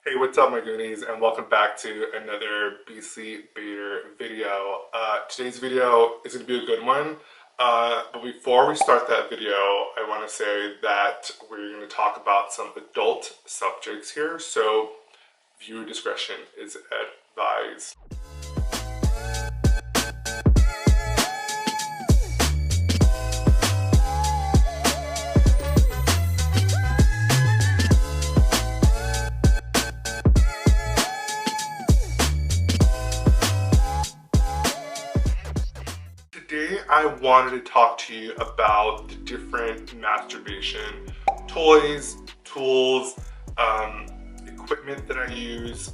Hey, what's up my goonies, and welcome back to another Beastlybator video. Today's video is going to be a good one, but before we start that video, I want to say that we're going to talk about some adult subjects here, so viewer discretion is advised. Today I wanted to talk to you about the different masturbation toys, tools, equipment that I use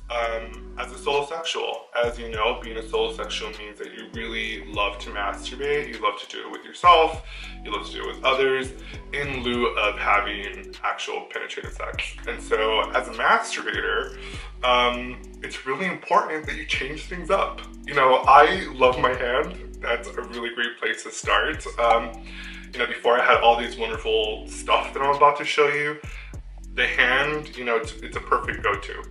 as a solosexual. As you know, being a solosexual means that you really love to masturbate, you love to do it with yourself, you love to do it with others, in lieu of having actual penetrative sex. And so as a masturbator, it's really important that you change things up. You know, I love my hand. That's a really great place to start. You know, before I had all these wonderful stuff that I'm about to show you, the hand, you know, it's a perfect go-to.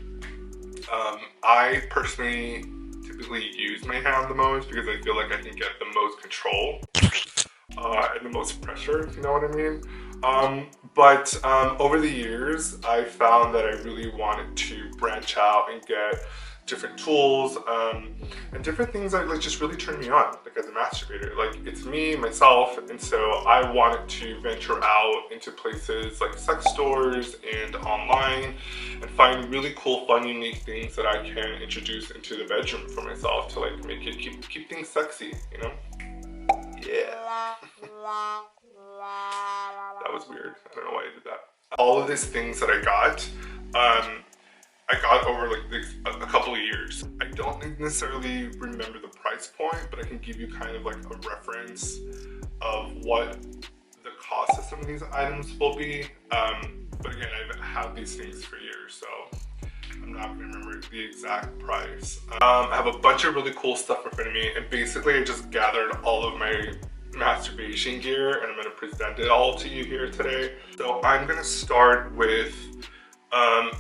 I personally typically use my hand the most because I feel like I can get the most control and the most pressure, if you know what I mean. But over the years, I found that I really wanted to branch out and get different tools and different things that like just really turn me on, like as a masturbator. Like, it's me, myself, and so I wanted to venture out into places like sex stores and online and find really cool, fun, unique things that I can introduce into the bedroom for myself to like make it keep things sexy, you know? Yeah. That was weird. I don't know why I did that. All of these things that I got over like a couple of years. I don't necessarily remember the price point, but I can give you kind of like a reference of what the cost of some of these items will be. But again, I've had these things for years, so I'm not gonna remember the exact price. I have a bunch of really cool stuff in front of me, and basically I just gathered all of my masturbation gear and I'm gonna present it all to you here today. So I'm gonna start with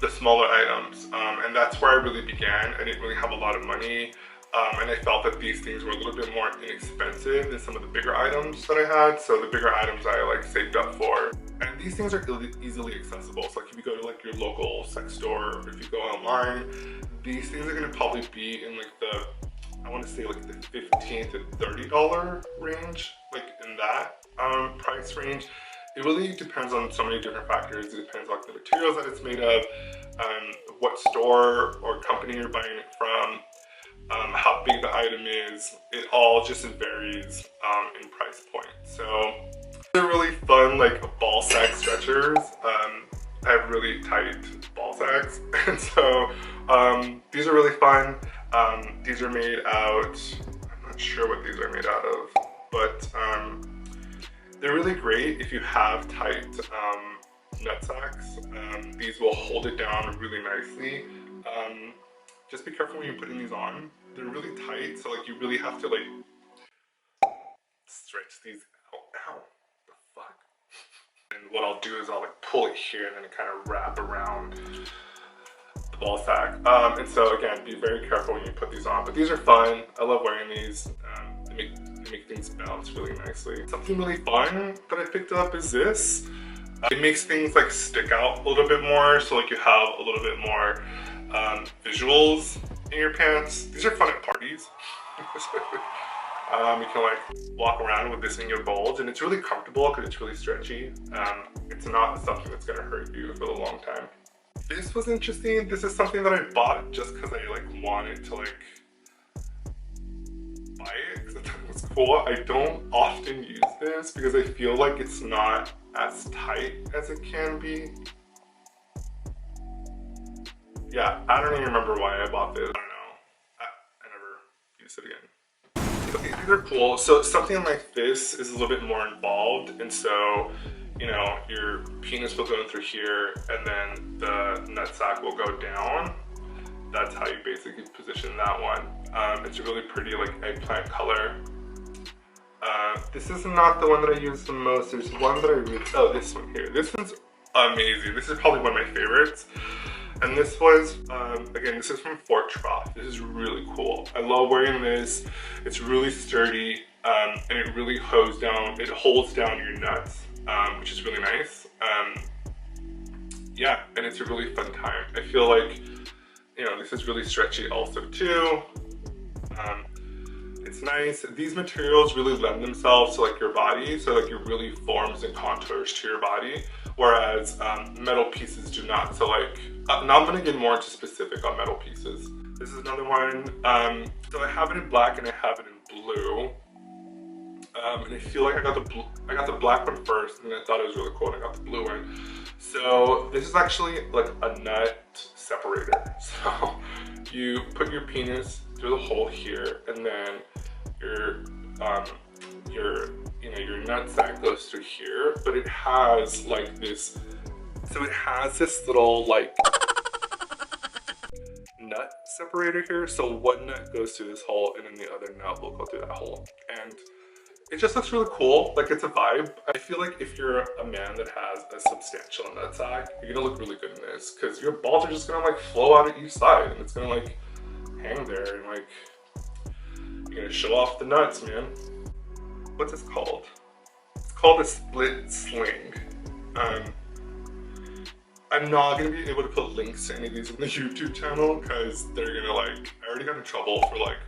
the smaller items, and that's where I really began. I didn't really have a lot of money, and I felt that these things were a little bit more inexpensive than some of the bigger items that I had. So the bigger items I like saved up for, and these things are easily accessible. So like if you go to like your local sex store, or if you go online, these things are gonna probably be in like the, I want to say like the $15 to $30 range, like in that price range. It really depends on so many different factors. It depends on the materials that it's made of, what store or company you're buying it from, how big the item is. It all just varies in price point. So they're really fun, like ball sack stretchers. I have really tight ball sacks, and so these are really fun. These are made out, I'm not sure what these are made out of, but they're really great if you have tight nut sacks. These will hold it down really nicely. Just be careful when you're putting these on. They're really tight, so like you really have to like stretch these out. Ow, the fuck? And what I'll do is I'll like pull it here and then it kind of wrap around the ball sack. And so again, be very careful when you put these on. But these are fun. I love wearing these. They make things bounce really nicely. Something really fun that I picked up is this. It makes things like stick out a little bit more, so like you have a little bit more visuals in your pants. These are fun at parties. You can like walk around with this in your bulge, and it's really comfortable because it's really stretchy. It's not something that's gonna hurt you for a long time. This was interesting. This is something that I bought just because I like wanted to like buy it because I thought it was cool. I don't often use this because I feel like it's not as tight as it can be. Yeah, I don't even remember why I bought this. I don't know. I never used it again. Okay, these are cool. So something like this is a little bit more involved, and so you know, your penis will go in through here and then the nutsack will go down. That's how you basically position that one. It's a really pretty like eggplant color. This is not the one that I use the most. There's one that I really, oh, this one here. This one's amazing. This is probably one of my favorites. And this was, again, this is from Fort Trough. This is really cool. I love wearing this. It's really sturdy, and it really holds down your nuts, which is really nice. Yeah, and it's a really fun time. I feel like, you know, this is really stretchy also too. It's nice. These materials really lend themselves to like your body, so like it really forms and contours to your body, whereas metal pieces do not. So like, now I'm gonna get more into specific on metal pieces. This is another one. So I have it in black and I have it in blue. And I feel like I got the black one first, and I thought it was really cool, and I got the blue one. So this is actually like a nut separator. So you put your penis through the hole here, and then your nut sack goes through here, but it has like this, so it has this little like nut separator here. So one nut goes through this hole, and then the other nut will go through that hole, and it just looks really cool. Like, it's a vibe. I feel like if you're a man that has a substantial nut sack, you're gonna look really good in this, because your balls are just gonna like flow out at each side, and it's gonna like hang there, and like you're gonna show off the nuts, man. What's this called? It's called a split sling. I'm not gonna be able to put links to any of these on the YouTube channel, because they're gonna like, I already got in trouble for like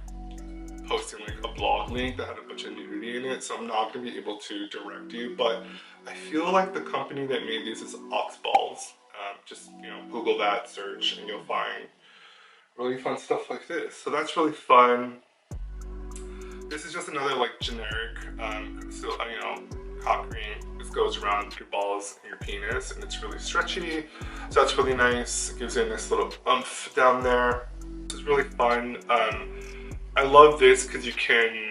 posting like a blog link that had a bunch of nudity in it, so I'm not gonna be able to direct you, but I feel like the company that made these is Oxballs. Just, you know, Google that, search, and you'll find really fun stuff like this. So that's really fun. This is just another like generic, you know, cock ring. This goes around your balls and your penis, and it's really stretchy, so that's really nice. It gives it a nice little oomph down there. This is really fun. I love this because you can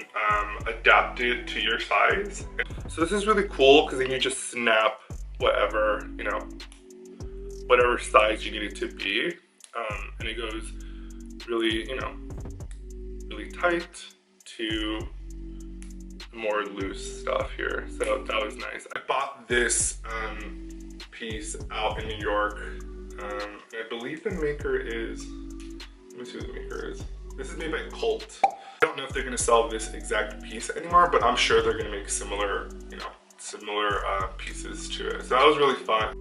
adapt it to your size. So this is really cool because then you just snap whatever, you know, whatever size you need it to be. And it goes really, you know, really tight to more loose stuff here. So that was nice. I bought this piece out in New York. And I believe the maker is, let me see who the maker is. This is made by Colt. I don't know if they're gonna sell this exact piece anymore, but I'm sure they're gonna make similar, you know, similar pieces to it. So that was really fun.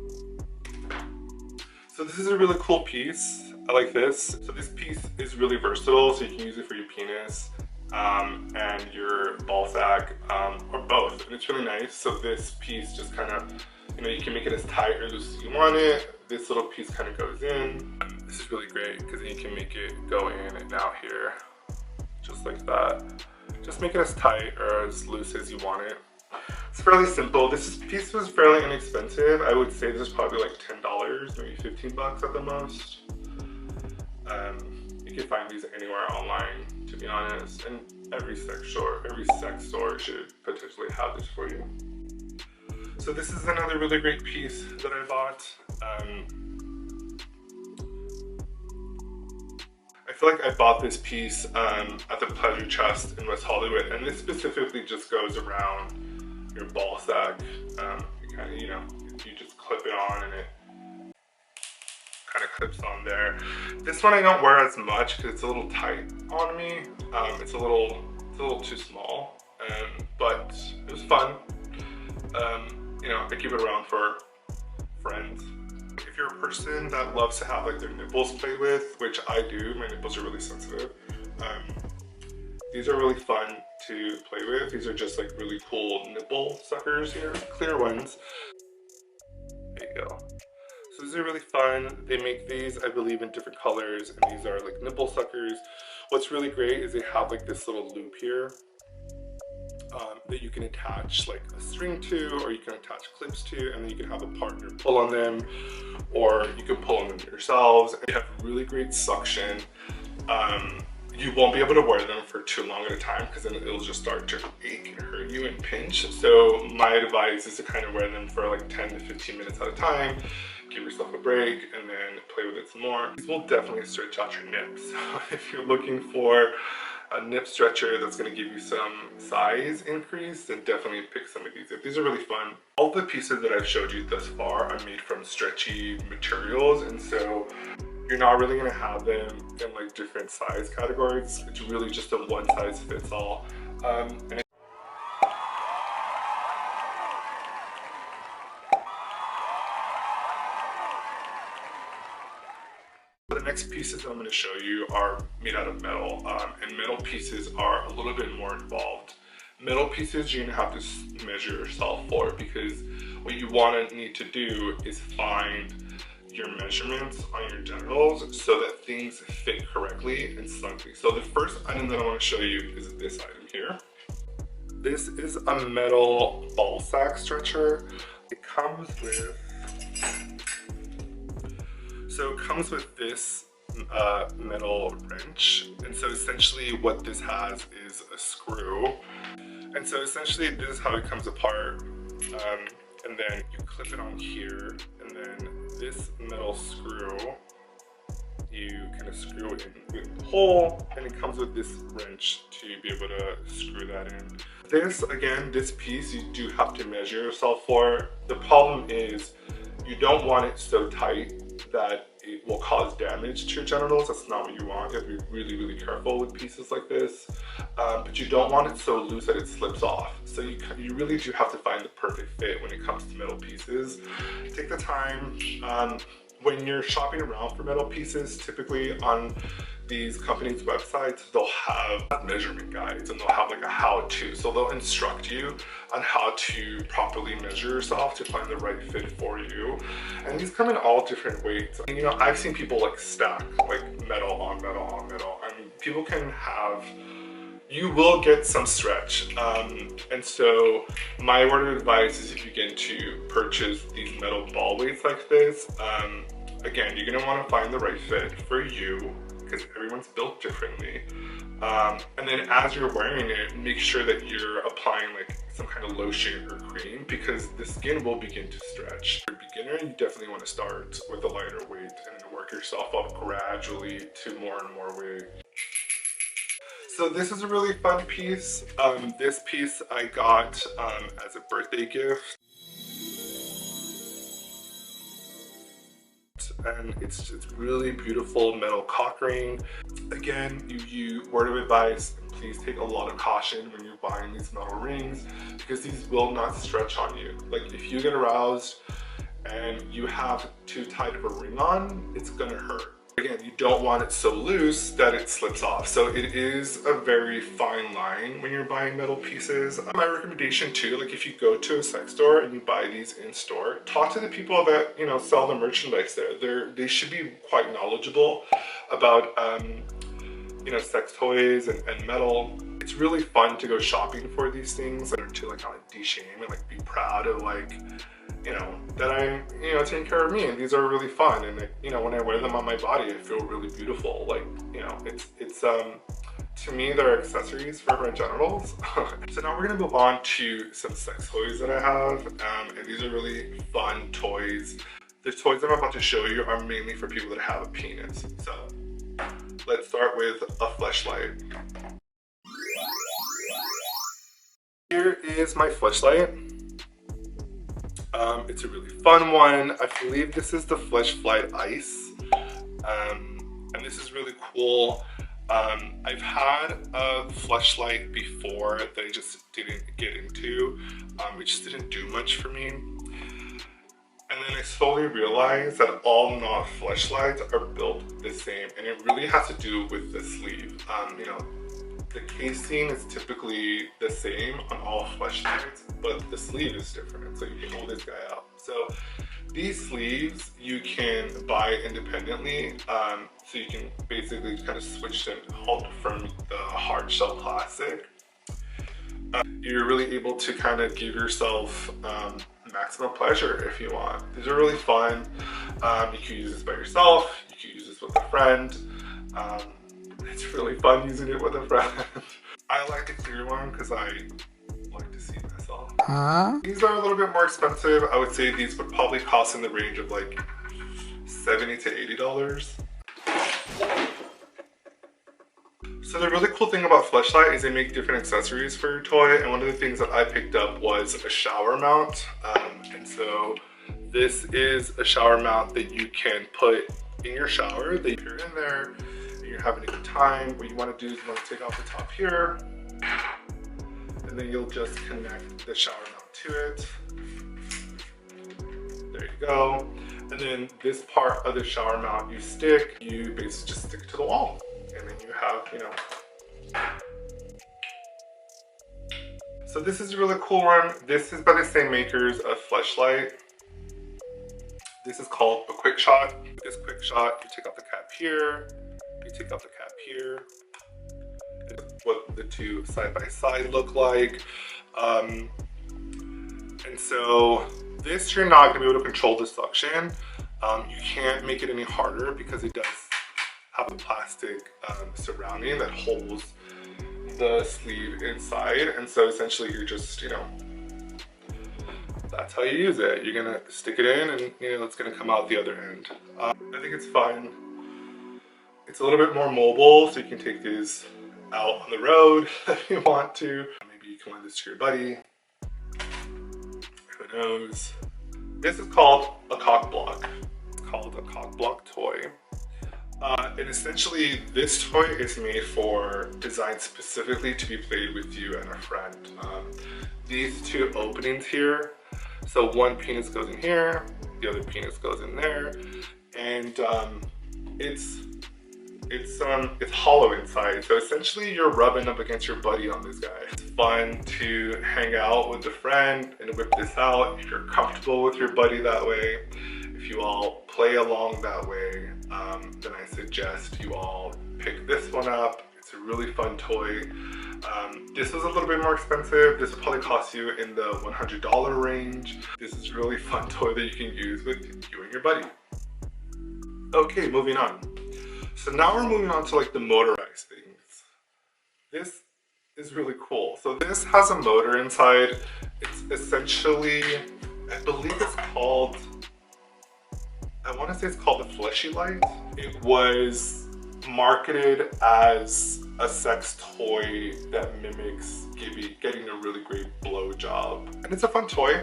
So this is a really cool piece. I like this. So this piece is really versatile, so you can use it for your penis and your ball sack, or both, and it's really nice. So this piece just kind of, you know, you can make it as tight or loose as you want it. This little piece kind of goes in. This is really great because then you can make it go in and out here, just like that. Just make it as tight or as loose as you want it. It's fairly simple. This piece was fairly inexpensive. I would say this is probably like $10, maybe 15 bucks at the most. You can find these anywhere online, to be honest, and every sex store should potentially have this for you. So this is another really great piece that I bought. I feel like I bought this piece at the Pleasure Chest in West Hollywood, and this specifically just goes around your ball sack. You kind of, you know, you just clip it on and it kind of clips on there. This one I don't wear as much because it's a little tight on me. It's a little too small, but it was fun. You know, I keep it around for friends. If you're a person that loves to have like their nipples played with, which I do, my nipples are really sensitive. These are really fun to play with. These are just like really cool nipple suckers here, clear ones. There you go. So these are really fun. They make these, I believe, in different colors, and these are like nipple suckers. What's really great is they have like this little loop here that you can attach like a string to, or you can attach clips to, and then you can have a partner pull on them, or you can pull on them yourselves. They have really great suction. You won't be able to wear them for too long at a time because then it'll just start to ache and hurt you and pinch. So my advice is to kind of wear them for like 10 to 15 minutes at a time. Give yourself a break and then play with it some more. These will definitely stretch out your nips. So if you're looking for a nip stretcher that's going to give you some size increase, then definitely pick some of these up. These are really fun. All the pieces that I've showed you thus far are made from stretchy materials, and so you're not really going to have them in like different size categories. It's really just a one size fits all. The next pieces that I'm going to show you are made out of metal, and metal pieces are a little bit more involved. Metal pieces you're going to have to measure yourself for, because what you need to do is find your measurements on your genitals so that things fit correctly and snugly. So the first item that I want to show you is this item here. This is a metal ball sack stretcher. It comes with this metal wrench, and so essentially what this has is a screw, and so essentially this is how it comes apart, and then you clip it on here, and then this metal screw you kind of screw it in with the hole, and it comes with this wrench to be able to screw that in. This piece you do have to measure yourself for. The problem is you don't want it so tight that it will cause damage to your genitals. That's not what you want. You have to be really, really careful with pieces like this. But you don't want it so loose that it slips off. So you really do have to find the perfect fit when it comes to metal pieces. Take the time. When you're shopping around for metal pieces, typically on these companies' websites, they'll have measurement guides, and they'll have like a how-to. So they'll instruct you on how to properly measure yourself to find the right fit for you. And these come in all different weights. And, you know, I've seen people like stack like metal on metal on metal. I mean, people can have, you will get some stretch. And so my word of advice is, if you get to purchase these metal ball weights like this, again, you're gonna wanna find the right fit for you, because everyone's built differently. And then as you're wearing it, make sure that you're applying like some kind of lotion or cream, because the skin will begin to stretch. For a beginner, you definitely want to start with a lighter weight and then work yourself up gradually to more and more weight. So this is a really fun piece. This piece I got as a birthday gift. And it's really beautiful metal cock ring. Again, word of advice, please take a lot of caution when you're buying these metal rings, because these will not stretch on you. Like if you get aroused and you have too tight of a ring on, it's gonna hurt. Again, you don't want it so loose that it slips off. So it is a very fine line when you're buying metal pieces. My recommendation too, like if you go to a sex store and you buy these in store, talk to the people that, you know, sell the merchandise there. They should be quite knowledgeable about, you know, sex toys and metal. It's really fun to go shopping for these things, and to like kind of de-shame and like be proud of like, you know, that I'm, you know, taking care of me, and these are really fun, and you know, when I wear them on my body, I feel really beautiful. Like, you know, it's to me, they're accessories for my genitals. So now we're gonna move on to some sex toys that I have, and these are really fun toys. The toys I'm about to show you are mainly for people that have a penis. So let's start with a fleshlight. Here is my fleshlight. It's a really fun one. I believe this is the Fleshlight Ice, and this is really cool. I've had a fleshlight before that I just didn't get into. It just didn't do much for me. And then I slowly realized that all non-fleshlights are built the same, and it really has to do with the sleeve. You know, the casing is typically the same on all fleshlights, but the sleeve is different. So you can hold this guy out. So these sleeves you can buy independently. So you can basically kind of switch them from the hard shell plastic. You're really able to kind of give yourself maximum pleasure if you want. These are really fun. You can use this by yourself. You can use this with a friend. It's really fun using it with a friend. I like the clear one because I like to see myself. These are a little bit more expensive. I would say these would probably cost in the range of like $70 to $80. So the really cool thing about Fleshlight is they make different accessories for your toy, and one of the things that I picked up was a shower mount. And so this is a shower mount that you can put in your shower, that you're in there and you're having a good time. What you want to do is you want to take off the top here, and then you'll just connect the shower mount to it. There you go. And then this part of the shower mount you basically just stick to the wall. And then you have, you know. So this is a really cool one. This is by the same makers of Fleshlight. This is called a quick shot. This quick shot, you take out the cap here, you take out the cap here. This is what the two side by side look like. And so this, you're not gonna be able to control the suction. You can't make it any harder because it does have a plastic surrounding that holds the sleeve inside. And so essentially you're just, you know, that's how you use it. You're gonna stick it in and, you know, it's gonna come out the other end. I think it's fun. It's a little bit more mobile, so you can take these out on the road if you want to. Maybe you can lend this to your buddy. Who knows? This is called a cock block. It's called a cock block toy. And essentially this toy is made designed specifically to be played with you and a friend. These two openings here, so one penis goes in here, the other penis goes in there, and it's hollow inside. So essentially you're rubbing up against your buddy on this guy. It's fun to hang out with a friend and whip this out if you're comfortable with your buddy that way. If you all play along that way, then I suggest you all pick this one up. It's a really fun toy. This was a little bit more expensive. This will probably cost you in the $100 range. This is a really fun toy that you can use with you and your buddy. Okay, moving on. So now we're moving on to like the motorized things. This is really cool. So this has a motor inside. It's essentially, I believe it's called, I want to say it's called the Fleshy Light. It was marketed as a sex toy that mimics getting a really great blowjob. And it's a fun toy.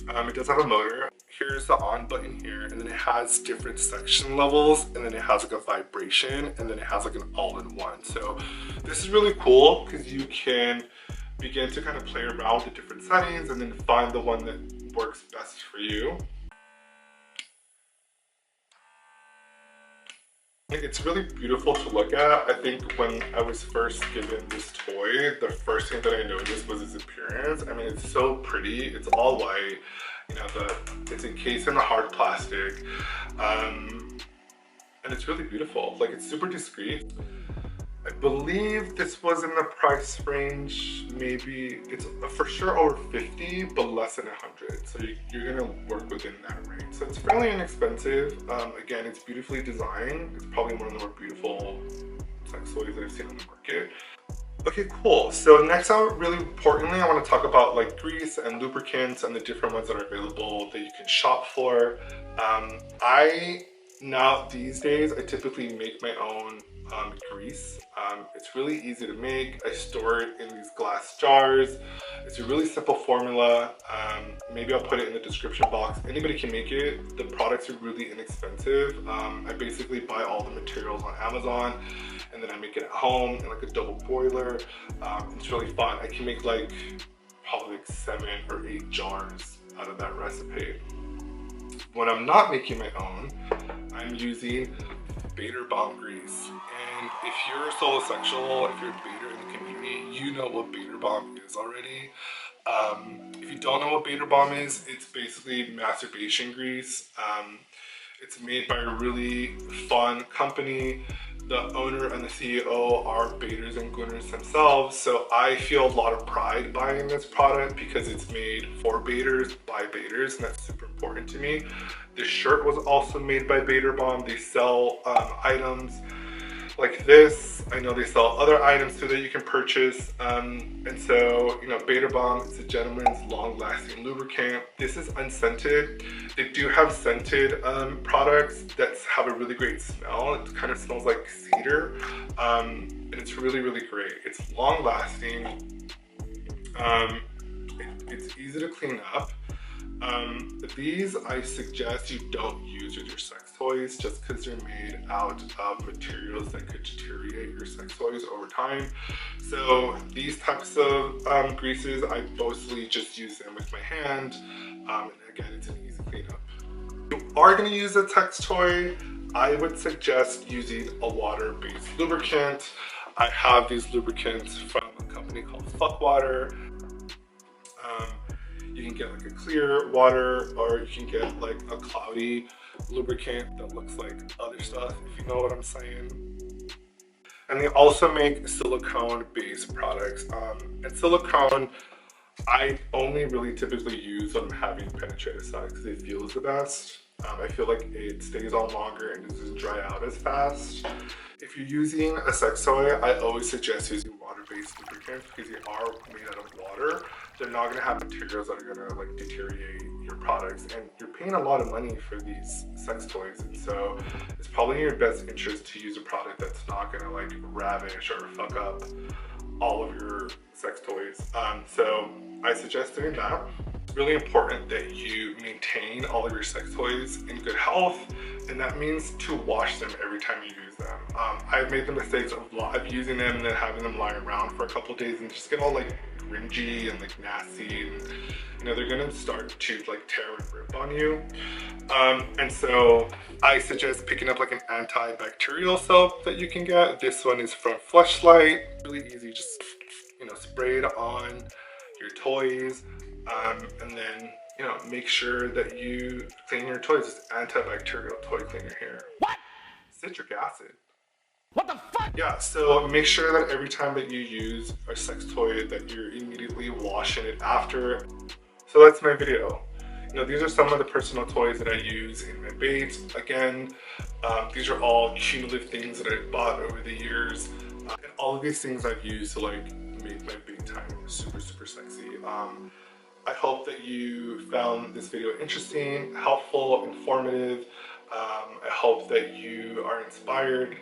It does have a motor. Here's the on button here, and then it has different section levels, and then it has like a vibration, and then it has like an all-in-one. So this is really cool because you can begin to kind of play around with the different settings and then find the one that works best for you. It's really beautiful to look at. I think when I was first given this toy, the first thing that I noticed was its appearance. I mean, it's so pretty. It's all white. You know, it's encased in the hard plastic. And it's really beautiful. Like, it's super discreet. I believe this was in the price range, maybe, it's for sure over 50, but less than 100. So you're gonna work within that range. So it's fairly inexpensive. Again, it's beautifully designed. It's probably one of the more beautiful sex toys that I've seen on the market. Okay, cool. So next out, really importantly, I want to talk about like grease and lubricants and the different ones that are available that you can shop for. Now these days, I typically make my own grease. It's really easy to make. I store it in these glass jars. It's a really simple formula. Maybe I'll put it in the description box. Anybody can make it. The products are really inexpensive. I basically buy all the materials on Amazon, and then I make it at home in like a double boiler. It's really fun. I can make like probably like 7 or 8 jars out of that recipe. When I'm not making my own, I'm using Bader Bomb grease. And if you're a solosexual, if you're a baiter in the community, you know what Bader Bomb is already. If you don't know what Bader Bomb is, it's basically masturbation grease. It's made by a really fun company. The owner and the CEO are baiters and gooners themselves, so I feel a lot of pride buying this product because it's made for baiters by baiters, and that's super important to me. This shirt was also made by Bader Bomb. They sell items like this. I know they sell other items too that you can purchase. And so, you know, Beta Bomb is a gentleman's long-lasting lubricant. This is unscented. They do have scented products that have a really great smell. It kind of smells like cedar, and it's really, really great. It's long-lasting. It's easy to clean up. These I suggest you don't use with your sex toys just because they're made out of materials that could deteriorate your sex toys over time. So these types of greases, I mostly just use them with my hand, and again, it's an easy cleanup. If you are going to use a sex toy, I would suggest using a water-based lubricant. I have these lubricants from a company called Fuck Water. You can get like a clear water, or you can get like a cloudy lubricant that looks like other stuff, if you know what I'm saying. And they also make silicone-based products. And silicone, I only really typically use when I'm having penetrative sex because it feels the best. I feel like it stays on longer and doesn't dry out as fast. If you're using a sex toy, I always suggest using water-based lubricants because they are made out of water. They're not going to have materials that are going to like deteriorate your products, and you're paying a lot of money for these sex toys, and so it's probably in your best interest to use a product that's not going to like ravish or fuck up all of your sex toys. So I suggest doing that. It's really important that you maintain all of your sex toys in good health, and that means to wash them every time you use them. I've made the mistakes of using them and then having them lie around for a couple of days and just get all like cringy and like nasty, and you know, they're gonna start to like tear and rip on you. And so I suggest picking up like an antibacterial soap that you can get. This one is from Fleshlight. Really easy, just, you know, spray it on your toys, and then, you know, make sure that you clean your toys. It's antibacterial toy cleaner here. What? Citric acid. What the fuck? Yeah, so make sure that every time that you use a sex toy that you're immediately washing it after. So that's my video. You know, these are some of the personal toys that I use in my Bate. Again, these are all cumulative things that I've bought over the years. And all of these things I've used to like make my Bate time super, super sexy. I hope that you found this video interesting, helpful, informative. I hope that you are inspired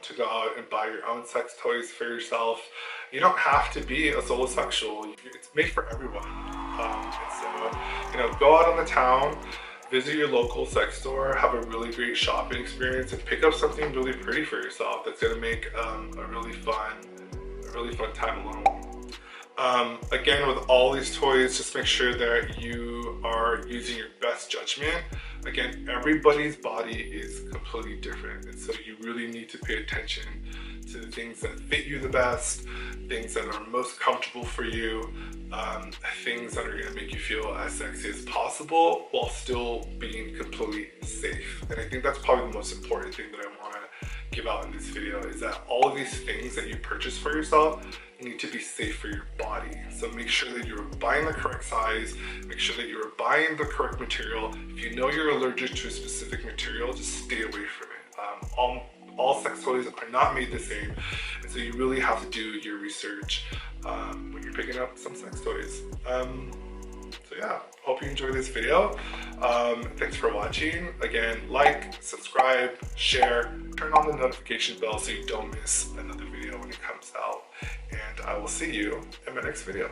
to go out and buy your own sex toys for yourself. You don't have to be a solosexual. It's made for everyone. And so, you know, go out on the town, visit your local sex store, have a really great shopping experience, and pick up something really pretty for yourself that's gonna make a really fun time alone. Again, with all these toys, just make sure that you are using your best judgment. Again, everybody's body is completely different, and so you really need to pay attention to the things that fit you the best, things that are most comfortable for you, things that are going to make you feel as sexy as possible while still being completely safe. And I think that's probably the most important thing that I want to give out in this video, is that all of these things that you purchase for yourself need to be safe for your body. So make sure that you're buying the correct size, make sure that you're buying the correct material. If you know you're allergic to a specific material, just stay away from it. All sex toys are not made the same, and so you really have to do your research when you're picking up some sex toys. So yeah, hope you enjoyed this video. Thanks for watching. Again, like, subscribe, share, turn on the notification bell so you don't miss another video when it comes out. And I will see you in my next video.